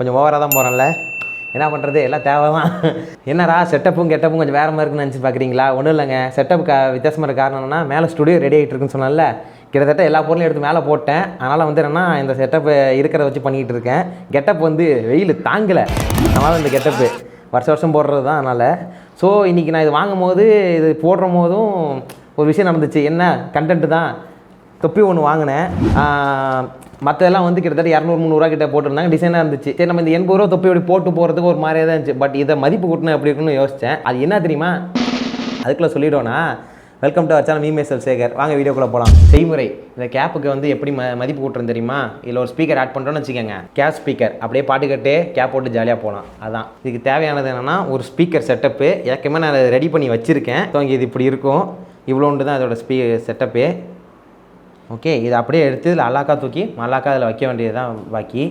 கொஞ்சம் ஓவராக தான் போகிறேன்ல, என்ன பண்ணுறது, எல்லாம் தேவை தான். என்னடா செட்டப்பும் கெட்டப்பும் கொஞ்சம் வேறு மாதிரி இருக்குன்னு நினச்சி பார்க்குறீங்களா? ஒன்றும் இல்லைங்க, செட்டப் வித்தியாசமாக இருக்க காரணம் என்னன்னா, மேலே ஸ்டுடியோ ரெடி ஆகிட்டு இருக்குன்னு சொன்னால, கிட்டத்தட்ட எல்லா பொருளையும் எடுத்து மேலே போட்டேன். அதனால் வந்து என்னென்னா இந்த செட்டப்பை இருக்கிறத வச்சு பண்ணிக்கிட்டு இருக்கேன். கெட்டப் வந்து வெயில் தாங்கலை, அதனால் இந்த கெட்டப்பு வருஷம் போடுறது தான். அதனால் ஸோ இன்றைக்கி நான் இது வாங்கும் போது, இது போடுற போதும் ஒரு விஷயம் நடந்துச்சு. என்ன கண்டென்ட்டு தான், தொப்பி ஒன்று வாங்கினேன். மற்றதெல்லாம் வந்து கிட்டத்தட்ட 200-300 கிட்ட போட்டிருந்தாங்க, டிசைனாக இருந்துச்சு. சரி நம்ம இந்த 80 ரூபா தொப்பி அப்படி போட்டு போகிறதுக்கு ஒரு மாதிரியாக தான் இருந்துச்சு. பட் இதை மதிப்பு கூட்டணும் எப்படி இருக்குன்னு யோசித்தேன். அது என்ன தெரியுமா, அதுக்குள்ளே சொல்லிவிடோன்னா, welcome to our channel lmes Sekar. வாங்க வீடியோக்குள்ளே போகலாம். செய்முறை, இந்த கேப்புக்கு வந்து எப்படி மதிப்பு கூட்டுறது தெரியுமா? இதில் ஒரு ஸ்பீக்கர் ஆட் பண்ணுறோன்னு வச்சுக்கோங்க, கேப் ஸ்பீக்கர். அப்படியே பாட்டுக்கட்டே கேப் போட்டு ஜாலியாக போகலாம். அதான் இதுக்கு தேவையானது என்னென்னா ஒரு ஸ்பீக்கர் செட்டப்பு. ஏற்கனவே நான் ரெடி பண்ணி வச்சுருக்கேன். ஸோ இங்கே இது இப்படி இருக்கும், இவ்வளோண்டு தான் அதோட செட்டப்பு. ஓகே, இதை அப்படியே எடுத்து இதில் அல்லாக்கா தூக்கி மல்லாக்கா அதில் வைக்க வேண்டியது தான் பாக்கி.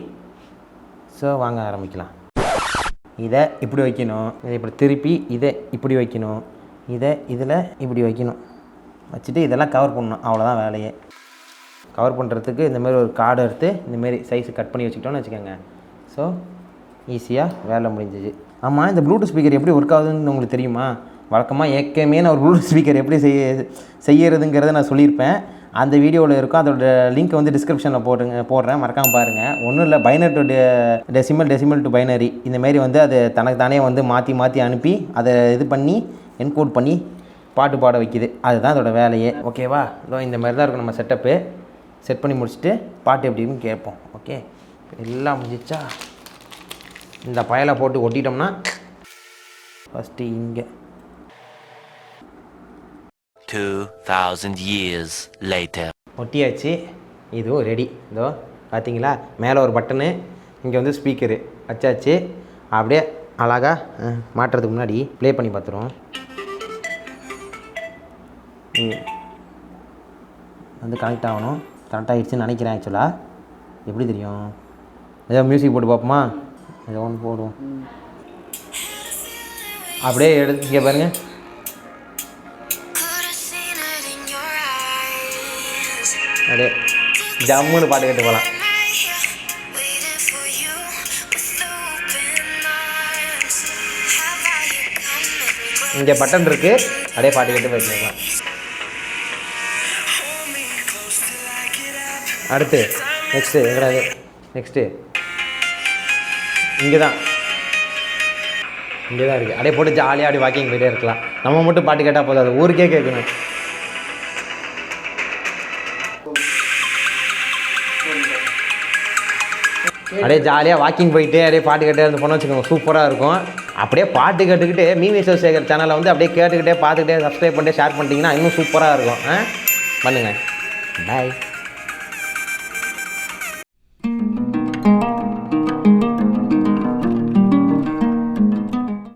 ஸோ வாங்க ஆரம்பிக்கலாம். இதை இப்படி வைக்கணும், இதை இப்படி திருப்பி இதை இப்படி வைக்கணும், இதை இதில் இப்படி வைக்கணும், வச்சுட்டு இதெல்லாம் கவர் பண்ணணும். அவ்வளோதான் வேலையே. கவர் பண்ணுறதுக்கு இந்தமாரி ஒரு கார்டு எடுத்து இந்தமாரி சைஸு கட் பண்ணி வச்சுக்கிட்டோன்னு வச்சுக்கோங்க. ஸோ ஈஸியாக வேலை முடிஞ்சிச்சு. ஆமாம், இந்த ப்ளூடூத் ஸ்பீக்கர் எப்படி ஒர்க் ஆகுதுன்னு உங்களுக்கு தெரியுமா? வழக்கமாக ஏற்கனவே நான் ஒரு ப்ளூடூத் ஸ்பீக்கர் எப்படி செய்யறதுங்கிறத நான் சொல்லியிருப்பேன். அந்த வீடியோவில் இருக்கும், அதோட லிங்க் வந்து டிஸ்கிரிப்ஷனில் போடுறேன், மறக்காமல் பாருங்கள். ஒன்றும் இல்லை, binary to decimal to binary இந்தமாரி வந்து அது தனக்கு தானே வந்து மாற்றி அனுப்பி அதை இது பண்ணி என்கோட் பண்ணி பாட்டு பாட வைக்கிது. அதுதான் அதோட வேலையே. ஓகேவா? இதோ இந்த மாதிரி தான் இருக்கும் நம்ம செட்டப்பு. செட் பண்ணி முடிச்சுட்டு பாட்டு எப்படின்னு கேட்போம். ஓகே, எல்லாம் முடிஞ்சிச்சா? இந்த பயலை போட்டு ஒட்டிட்டோம்னா ஃபஸ்ட்டு இங்கே 2000 years later ஒட்டியாச்சு. இதுவும் ரெடி. இதோ பார்த்தீங்களா, மேலே ஒரு பட்டனு, இங்கே வந்து ஸ்பீக்கரு வச்சாச்சு. அப்படியே அழகாக மாட்டுறதுக்கு முன்னாடி ப்ளே பண்ணி பார்த்துருவோம். வந்து கனெக்ட் ஆகணும். கனெக்ட் ஆகிடுச்சின்னு நினைக்கிறேன். ஆக்சுவலாக எப்படி தெரியும், ஏதோ மியூசிக் போட்டு பார்ப்போமா? ஏதோ ஒன்று போடுவோம். அப்படியே எடுத்து இங்கே பாருங்கள், அப்படியே ஜம்முன்னு பாட்டு கேட்டு போகலாம். இங்கே பட்டன் இருக்குது, அப்படியே பாட்டு கேட்டு போய்க்கலாம். அடுத்து நெக்ஸ்ட்டு எங்கடா நெக்ஸ்ட்டு இங்கே தான் இருக்குது. அப்படியே போட்டு ஜாலியாக அப்படி வாக்கிங் போயிட்டே இருக்கலாம். நம்ம மட்டும் பாட்டு கேட்டால் போதும், அது ஊருக்கே கேட்கணும். அப்படியே ஜாலியாக வாக்கிங் போயிட்டு அப்படியே பாட்டு கேட்டே இருந்து போனோம்னு வச்சுக்கோங்க, சூப்பராக இருக்கும். அப்படியே பாட்டு கேட்டுக்கிட்டு lmes சேகர் சேனலை வந்து அப்படியே கேட்டுக்கிட்டே பார்த்துக்கிட்டே சப்ஸ்கிரைப் பண்ணிட்டு ஷேர் பண்ணிட்டீங்கன்னா இன்னும் சூப்பராக இருக்கும். பண்ணுங்கள். பாய்.